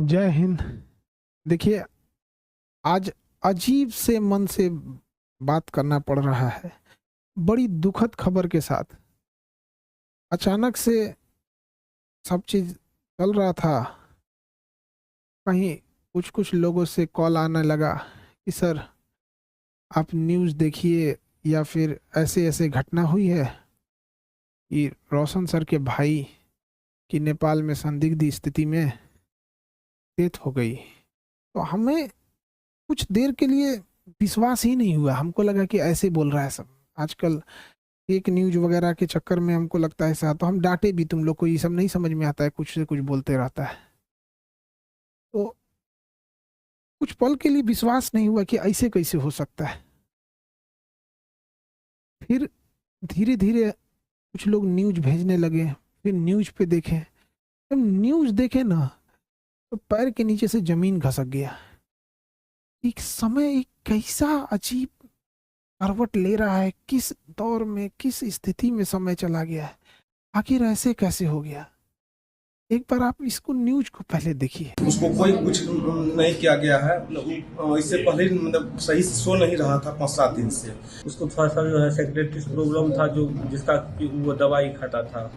जय हिंद। देखिए, आज अजीब से मन से बात करना पड़ रहा है। बड़ी दुखद खबर के साथ अचानक से सब चीज़ चल रहा था। कहीं कुछ लोगों से कॉल आने लगा कि सर आप न्यूज़ देखिए, या फिर ऐसे ऐसे घटना हुई है कि रोशन सर के भाई की नेपाल में संदिग्ध स्थिति में डेथ हो गई। तो हमें कुछ देर के लिए विश्वास ही नहीं हुआ। हमको लगा कि ऐसे बोल रहा है सब। आजकल एक न्यूज वगैरह के चक्कर में हमको लगता है ऐसा, तो हम डांटे भी, तुम लोग को ये सब नहीं समझ में आता है, कुछ से कुछ बोलते रहता है। तो कुछ पल के लिए विश्वास नहीं हुआ कि ऐसे कैसे हो सकता है। फिर धीरे धीरे कुछ लोग न्यूज भेजने लगे, फिर न्यूज पे देखे। जब न्यूज देखे ना, तो पैर के नीचे से जमीन खसक गया। एक समय एक कैसा अजीब करवट ले रहा है, किस दौर में, किस स्थिति में समय चला गया है। आखिर ऐसे कैसे हो गया? एक बार आप इसको न्यूज को पहले देखिए। उसको कोई कुछ नहीं किया गया है। इससे पहले मतलब सही से सो नहीं रहा था 5-7 दिन से। उसको थोड़ा सा जो है सेक्रेटरी प्रॉब्लम था, जो जिसका वो दवाई खाता था।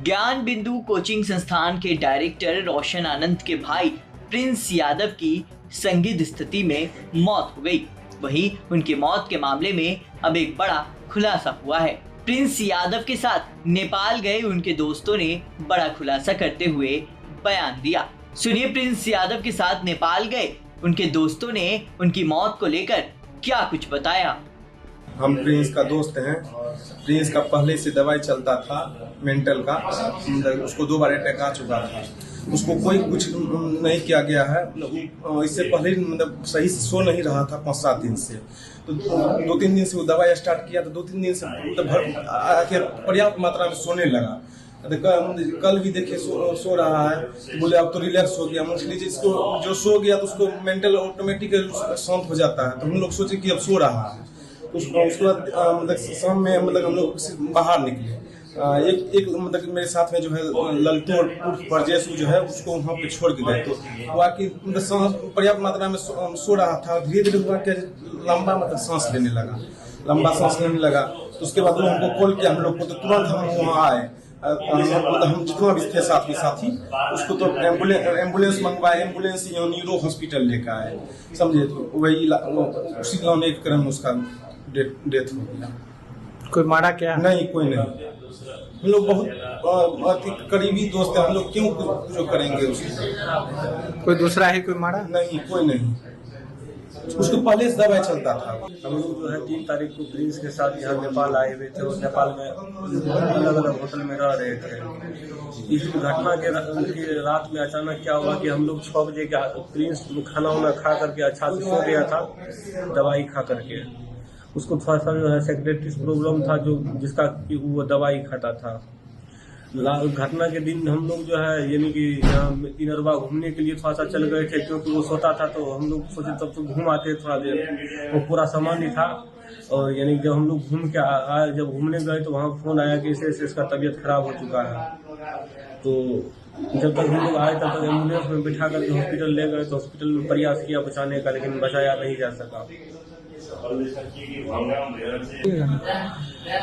ज्ञान बिंदु कोचिंग संस्थान के डायरेक्टर रोशन आनंद के भाई प्रिंस यादव की संदिग्ध स्थिति में मौत हो गई। वहीं उनकी मौत के मामले में अब एक बड़ा खुलासा हुआ है। प्रिंस यादव के साथ नेपाल गए उनके दोस्तों ने बड़ा खुलासा करते हुए बयान दिया। सुनिए, प्रिंस यादव के साथ नेपाल गए उनके दोस्तों ने उनकी मौत को लेकर क्या कुछ बताया। हम प्रिंस का दोस्त हैं। प्रिंस का पहले से दवाई चलता था मेंटल का, मतलब उसको 2 बार अटैक आ चुका था। उसको कोई कुछ नहीं किया गया है। इससे पहले मतलब सही से सो नहीं रहा था 5-7 दिन से। तो 2-3 दिन से वो दवाई स्टार्ट किया, तो 2-3 दिन से मतलब पर्याप्त मात्रा में सोने लगा। कल भी देखे सो रहा है, तो बोले अब तो रिलैक्स हो गया। मान लीजिए इसको जो सो गया तो उसको मेंटल ऑटोमेटिक शांत हो जाता है। तो हम लोग सोचे कि अब सो रहा है। तो उसके बाद मतलब शाम में मतलब हम लोग बाहर निकले। एक मतलब मेरे साथ में जो है ललटू और परजेश जो है उसको वहाँ पे छोड़ के गए। तो वो आके मतलब पर्याप्त मात्रा में सो रहा था। धीरे धीरे हुआ कि लंबा मतलब सांस लेने लगा, लंबा सांस लेने लगा। तो उसके बाद वो हमको कॉल किया हम लोग को, तो तुरंत हम वहाँ आए। हम जितना भी थे साथ में साथी, उसको तो एम्बुलेंस मंगवाए। एम्बुलेंस यहाँ न्यूरो हॉस्पिटल लेकर आए, समझे। तो वही उसी गाँव एक क्रम उसका डेथ हो गया। कोई मारा क्या? नहीं, कोई नहीं। हम लोग बहुत करीबी दोस्त हैं। हम लोग क्यों जो करेंगे उसको? कोई दूसरा है कोई मारा? नहीं, कोई नहीं। उसको पहले से दवाई चलता था। हम लोग जो है 3 तारीख को प्रिंस के साथ यहाँ नेपाल आए हुए थे और नेपाल में अलग अलग होटल में रह रहे थे। इस घटना के रात में अचानक क्या हुआ कि हम लोग 6 बजे के प्रिंस खाना वाना खा करके अच्छा से सो गया था दवाई खा करके। उसको थोड़ा सा जो है सेक्रेटरी प्रॉब्लम था, जो जिसका वो दवाई खाता था। घटना के दिन हम लोग जो है यानी कि इनरवा घूमने के लिए थोड़ा सा चल गए थे, क्योंकि वो सोता था। तो हम लोग सोचे तब तो घूम आते थोड़ा देर। वो पूरा सामान ही था। और यानी जब हम लोग घूम के आए, जब घूमने गए तो वहाँ फोन आया कि इसे इसका तबीयत खराब हो चुका है। तो जब तक हम लोग आए तब तक एम्बुलेंस में बिठा करके हॉस्पिटल ले गए। तो हॉस्पिटल में प्रयास किया बचाने का, लेकिन बचाया नहीं जा सका।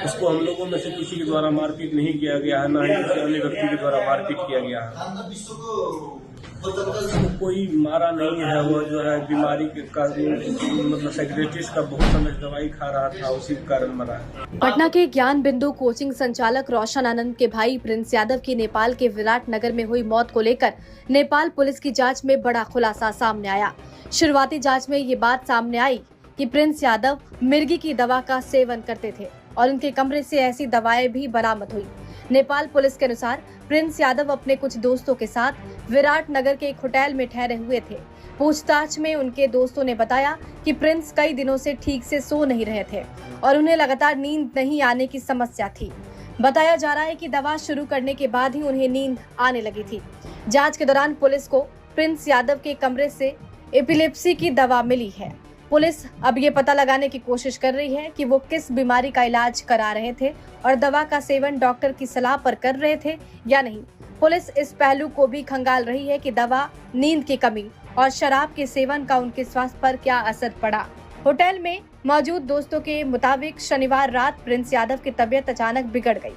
उसको हम लोगों में से किसी के द्वारा मारपीट नहीं किया गया है, न ही किसी अन्य व्यक्ति के द्वारा मारपीट किया गया है। उसको कोई मारा नहीं है। वो जो है बीमारी के कारण मतलब सेक्रेटरी का बहुत समय दवाई खा रहा था, उसी के कारण मरा है। पटना के ज्ञान बिंदु कोचिंग संचालक रोशन आनंद के भाई प्रिंस यादव की नेपाल के विराट नगर में हुई मौत को लेकर नेपाल पुलिस की जांच में बड़ा खुलासा सामने आया। शुरुआती जांच में ये बात सामने आई कि प्रिंस यादव मिर्गी की दवा का सेवन करते थे और उनके कमरे से ऐसी दवाएं भी बरामद हुई। नेपाल पुलिस के अनुसार प्रिंस यादव अपने कुछ दोस्तों के साथ विराट नगर के एक होटल में ठहरे हुए थे। पूछताछ में उनके दोस्तों ने बताया कि प्रिंस कई दिनों से ठीक से सो नहीं रहे थे और उन्हें लगातार नींद नहीं आने की समस्या थी। बताया जा रहा है कि दवा शुरू करने के बाद ही उन्हें नींद आने लगी थी। जांच के दौरान पुलिस को प्रिंस यादव के कमरे से एपिलेप्सी की दवा मिली है। पुलिस अब ये पता लगाने की कोशिश कर रही है कि वो किस बीमारी का इलाज करा रहे थे और दवा का सेवन डॉक्टर की सलाह पर कर रहे थे या नहीं। पुलिस इस पहलू को भी खंगाल रही है कि दवा, नींद की कमी और शराब के सेवन का उनके स्वास्थ्य पर क्या असर पड़ा। होटल में मौजूद दोस्तों के मुताबिक शनिवार रात प्रिंस यादव की तबीयत अचानक बिगड़ गई।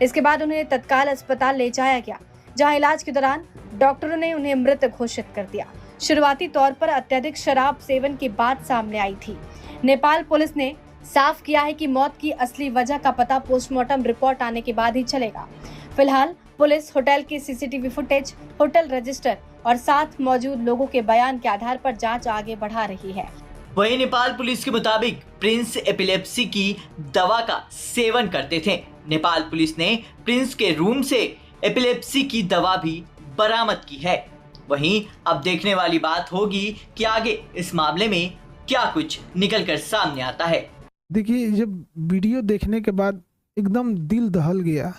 इसके बाद उन्हें तत्काल अस्पताल ले जाया गया, जहां इलाज के दौरान डॉक्टरों ने उन्हें मृत घोषित कर दिया। शुरुआती तौर पर अत्यधिक शराब सेवन की बात सामने आई थी। नेपाल पुलिस ने साफ किया है कि मौत की असली वजह का पता पोस्टमार्टम रिपोर्ट आने के बाद ही चलेगा। फिलहाल पुलिस होटल की सीसीटीवी फुटेज, होटल रजिस्टर और साथ मौजूद लोगों के बयान के आधार पर जांच आगे बढ़ा रही है। वहीं नेपाल पुलिस के मुताबिक प्रिंस एपिलेप्सी की दवा का सेवन करते थे। नेपाल पुलिस ने प्रिंस के रूम से एपिलेप्सी की दवा भी बरामद की है। वहीं अब देखने वाली बात होगी कि आगे इस मामले में क्या कुछ निकलकर सामने आता है। देखिए, जब वीडियो देखने के बाद एकदम दिल दहल गया।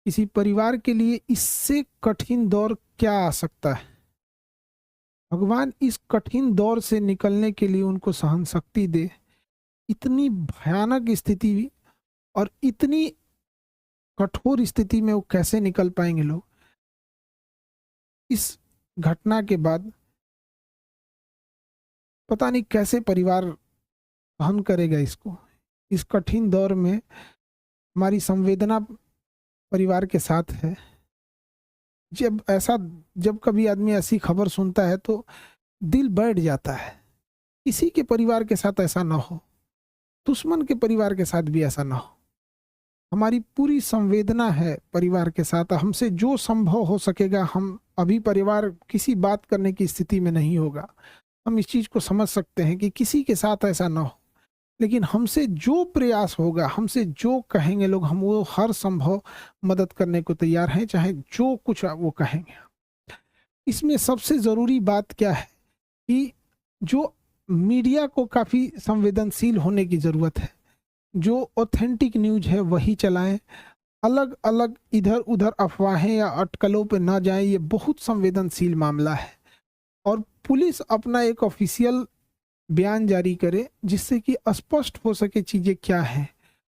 किसी परिवार के लिए इससे कठिन दौर क्या आ सकता है। भगवान इस कठिन दौर से निकलने के लिए उनको सहन शक्ति दे। इतनी भयानक स्थिति और इतनी कठोर स्थिति में वो कैसे निकल पाएंगे लोग। इस घटना के बाद पता नहीं कैसे परिवार सहन करेगा इसको। इस कठिन दौर में हमारी संवेदना परिवार के साथ है। जब कभी आदमी ऐसी खबर सुनता है तो दिल बैठ जाता है। किसी के परिवार के साथ ऐसा ना हो, दुश्मन के परिवार के साथ भी ऐसा ना हो। हमारी पूरी संवेदना है परिवार के साथ। हमसे जो संभव हो सकेगा, हम अभी परिवार किसी बात करने की स्थिति में नहीं होगा। हम इस चीज़ को समझ सकते हैं कि किसी के साथ ऐसा ना हो, लेकिन हमसे जो प्रयास होगा, हमसे जो कहेंगे लोग, हम वो हर संभव मदद करने को तैयार हैं, चाहे जो कुछ वो कहेंगे। इसमें सबसे ज़रूरी बात क्या है कि जो मीडिया को काफ़ी संवेदनशील होने की ज़रूरत है। जो ऑथेंटिक न्यूज़ है वही चलाएं। अलग अलग इधर उधर अफवाहें या अटकलों पे ना जाएं। ये बहुत संवेदनशील मामला है और पुलिस अपना एक ऑफिशियल बयान जारी करे जिससे कि स्पष्ट हो सके चीज़ें क्या हैं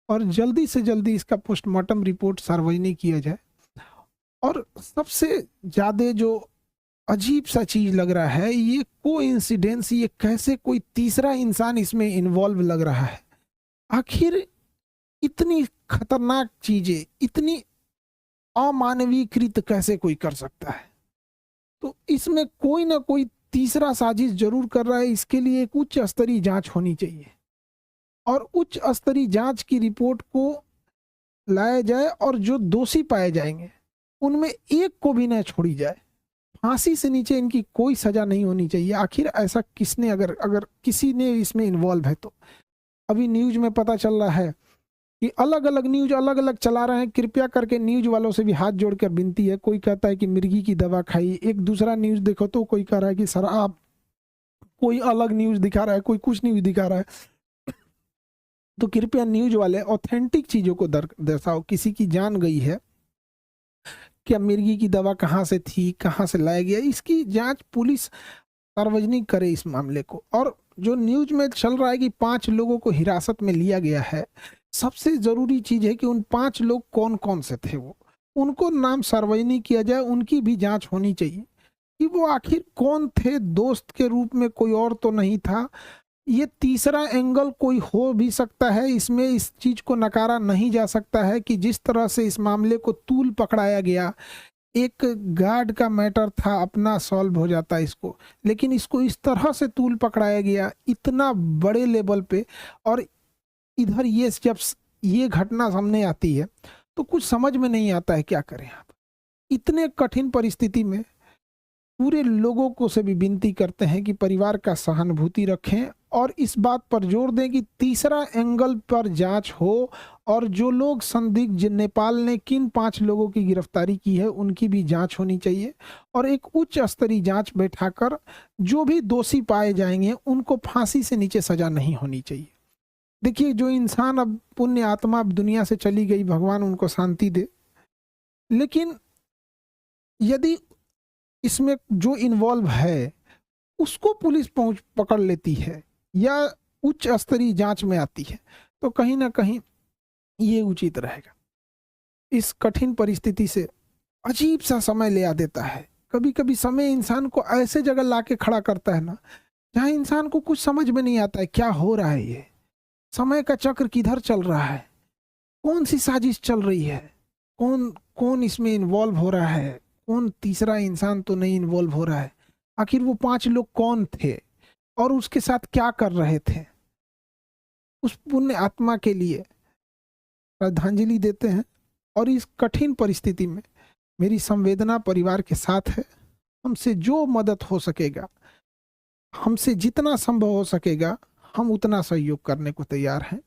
और जल्दी से जल्दी इसका पोस्टमार्टम रिपोर्ट सार्वजनिक किया जाए। और सबसे ज़्यादा जो अजीब सा चीज़ लग रहा है, ये कोइंसिडेंस, ये कैसे कोई तीसरा इंसान इसमें इन्वॉल्व लग रहा है। आखिर इतनी खतरनाक चीज़ें, इतनी अमानवीकृत कैसे कोई कर सकता है। तो इसमें कोई ना कोई तीसरा साजिश जरूर कर रहा है। इसके लिए एक उच्च स्तरीय जांच होनी चाहिए और उच्च स्तरीय जांच की रिपोर्ट को लाया जाए और जो दोषी पाए जाएंगे उनमें एक को भी न छोड़ी जाए। फांसी से नीचे इनकी कोई सजा नहीं होनी चाहिए। आखिर ऐसा किसने, अगर किसी ने इसमें इन्वॉल्व है तो। अभी न्यूज में पता चल रहा है कि अलग अलग न्यूज अलग अलग चला रहे हैं। कृपया करके न्यूज वालों से भी हाथ जोड़कर विनती है। कोई कहता है कि मिर्गी की दवा खाई, एक दूसरा न्यूज देखो तो कोई कह रहा है कि शराब, कोई अलग न्यूज दिखा रहा है, कोई कुछ न्यूज दिखा रहा है। तो कृपया न्यूज वाले ऑथेंटिक चीजों को दर्शाओ। किसी की जान गई है, क्या मिर्गी की दवा कहाँ से थी, कहाँ से लाया गया, इसकी जांच पुलिस सार्वजनिक करे इस मामले को। और जो न्यूज में चल रहा है कि 5 लोगों को हिरासत में लिया गया है, सबसे जरूरी चीज है कि उन 5 लोग कौन कौन से थे, वो उनको नाम सार्वजनिक किया जाए। उनकी भी जांच होनी चाहिए कि वो आखिर कौन थे। दोस्त के रूप में कोई और तो नहीं था। ये तीसरा एंगल कोई हो भी सकता है इसमें। इस चीज को नकारा नहीं जा सकता है कि जिस तरह से इस मामले को तूल पकड़ाया गया, एक गार्ड का मैटर था, अपना सॉल्व हो जाता इसको, लेकिन इसको इस तरह से तूल पकड़ाया गया इतना बड़े लेवल पे। और इधर ये जब ये घटना सामने आती है तो कुछ समझ में नहीं आता है क्या करें आप। इतने कठिन परिस्थिति में पूरे लोगों को से भी विनती करते हैं कि परिवार का सहानुभूति रखें और इस बात पर जोर दें कि तीसरा एंगल पर जांच हो और जो लोग संदिग्ध, नेपाल ने किन 5 लोगों की गिरफ्तारी की है उनकी भी जांच होनी चाहिए और एक उच्च स्तरीय जांच बैठाकर जो भी दोषी पाए जाएंगे उनको फांसी से नीचे सजा नहीं होनी चाहिए। देखिए, जो इंसान अब पुण्य आत्मा अब दुनिया से चली गई, भगवान उनको शांति दे, लेकिन यदि इसमें जो इन्वॉल्व है उसको पुलिस पकड़ लेती है या उच्च स्तरीय जांच में आती है तो कहीं ना कहीं ये उचित रहेगा। इस कठिन परिस्थिति से अजीब सा समय ले आ देता है। कभी कभी समय इंसान को ऐसे जगह लाके खड़ा करता है ना, जहाँ इंसान को कुछ समझ में नहीं आता है क्या हो रहा है, ये समय का चक्र किधर चल रहा है, कौन सी साजिश चल रही है, कौन कौन इसमें इन्वॉल्व हो रहा है, कौन तीसरा इंसान तो नहीं इन्वॉल्व हो रहा है, आखिर वो 5 लोग कौन थे और उसके साथ क्या कर रहे थे। उस पुण्य आत्मा के लिए श्रद्धांजलि देते हैं। और इस कठिन परिस्थिति में मेरी संवेदना परिवार के साथ है। हमसे जो मदद हो सकेगा, हमसे जितना संभव हो सकेगा, हम उतना सहयोग करने को तैयार हैं।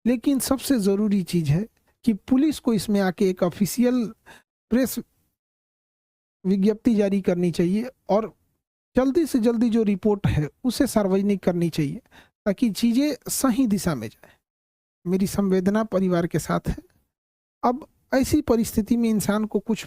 लेकिन सबसे ज़रूरी चीज़ है कि पुलिस को इसमें आके एक ऑफिशियल प्रेस विज्ञप्ति जारी करनी चाहिए और जल्दी से जल्दी जो रिपोर्ट है उसे सार्वजनिक करनी चाहिए, ताकि चीज़ें सही दिशा में जाए। मेरी संवेदना परिवार के साथ है। अब ऐसी परिस्थिति में इंसान को कुछ